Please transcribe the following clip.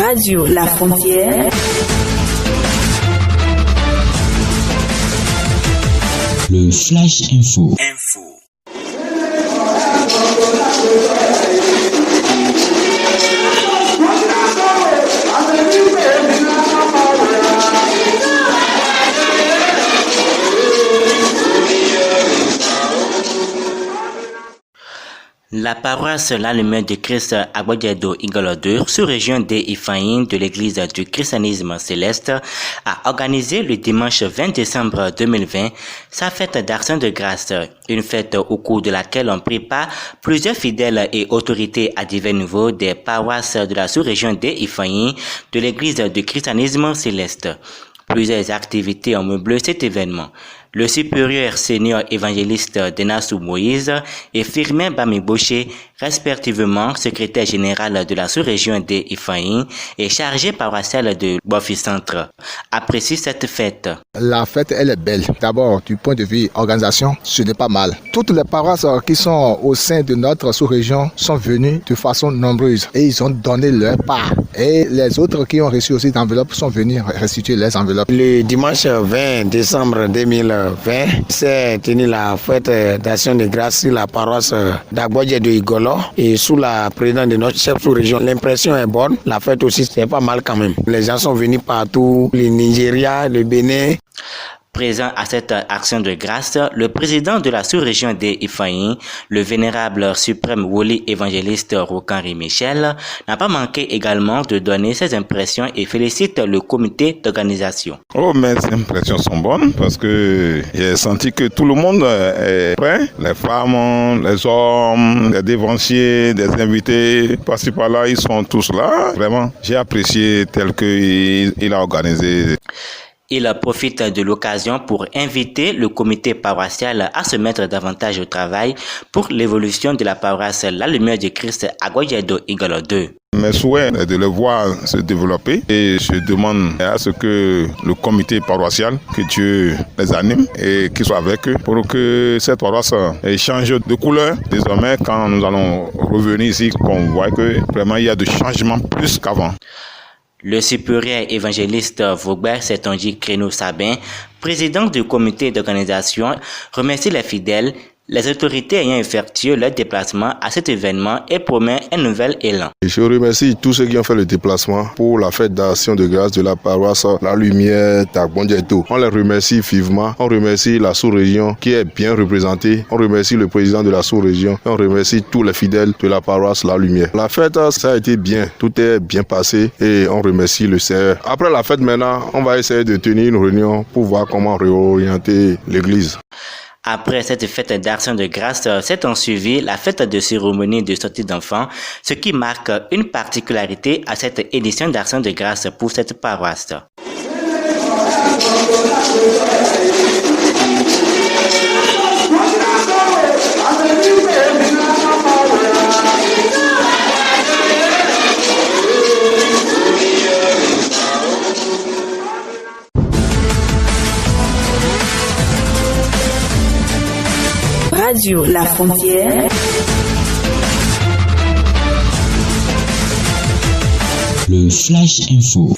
Radio La Frontière. Le Flash Info. La paroisse La Lumière de Christ à Boyedo Igolo, sous-région des Ifaïn de l'église du christianisme céleste, a organisé le dimanche 20 décembre 2020 sa fête d'action de grâce, une fête au cours de laquelle on prépare plusieurs fidèles et autorités à divers niveaux des paroisses de la sous-région des Ifaïn de l'église du christianisme céleste. Plusieurs activités ont meublé cet événement. Le supérieur senior évangéliste Denassou Moïse et Firmin Bamiboché, respectivement secrétaire général de la sous-région des Ifaïn et chargé paroissial de Bofi-Centre, apprécient cette fête. La fête, elle est belle. D'abord, du point de vue organisation, ce n'est pas mal. Toutes les paroisses qui sont au sein de notre sous-région sont venues de façon nombreuse et ils ont donné leur part. Et les autres qui ont reçu aussi d'enveloppes sont venus restituer les enveloppes. Le dimanche 20 décembre 2020, s'est tenue la fête d'action de grâce sur la paroisse d'Agboje de Igolo et sous la présidence de notre chef sous-région. L'impression est bonne, la fête aussi c'est pas mal quand même. Les gens sont venus partout, le Nigeria, le Bénin. Présent à cette action de grâce, le président de la sous-région des Ifaïn, le vénérable suprême Woli évangéliste Rocanri Michel, n'a pas manqué également de donner ses impressions et félicite le comité d'organisation. Oh, mes impressions sont bonnes parce que j'ai senti que tout le monde est prêt. Les femmes, les hommes, les dévanciers, des invités, par-ci par-là, ils sont tous là. Vraiment, j'ai apprécié tel qu'il a organisé. Il profite de l'occasion pour inviter le comité paroissial à se mettre davantage au travail pour l'évolution de la paroisse La Lumière de Christ à Boyedo Igolo 2. Mes souhaits est de le voir se développer et je demande à ce que le comité paroissial, que Dieu les anime et qu'il soit avec eux pour que cette paroisse change de couleur. Désormais, quand nous allons revenir ici, qu'on voit que vraiment il y a de changements plus qu'avant. Le supérieur évangéliste Vaugbert Setonji Créneau Sabin, président du comité d'organisation, remercie les fidèles, les autorités ayant effectué leur déplacement à cet événement et promet un nouvel élan. Je remercie tous ceux qui ont fait le déplacement pour la fête d'action de grâce de la paroisse La Lumière d'Agboyedo. On les remercie vivement. On remercie la sous-région qui est bien représentée. On remercie le président de la sous-région. On remercie tous les fidèles de la paroisse La Lumière. La fête, ça a été bien. Tout est bien passé et on remercie le Seigneur. Après la fête maintenant, on va essayer de tenir une réunion pour voir comment réorienter l'église. Après cette fête d'action de grâce, s'est suivi la fête de cérémonie de sortie d'enfants, ce qui marque une particularité à cette édition d'action de grâce pour cette paroisse. Radio La Frontière. Le Flash Info.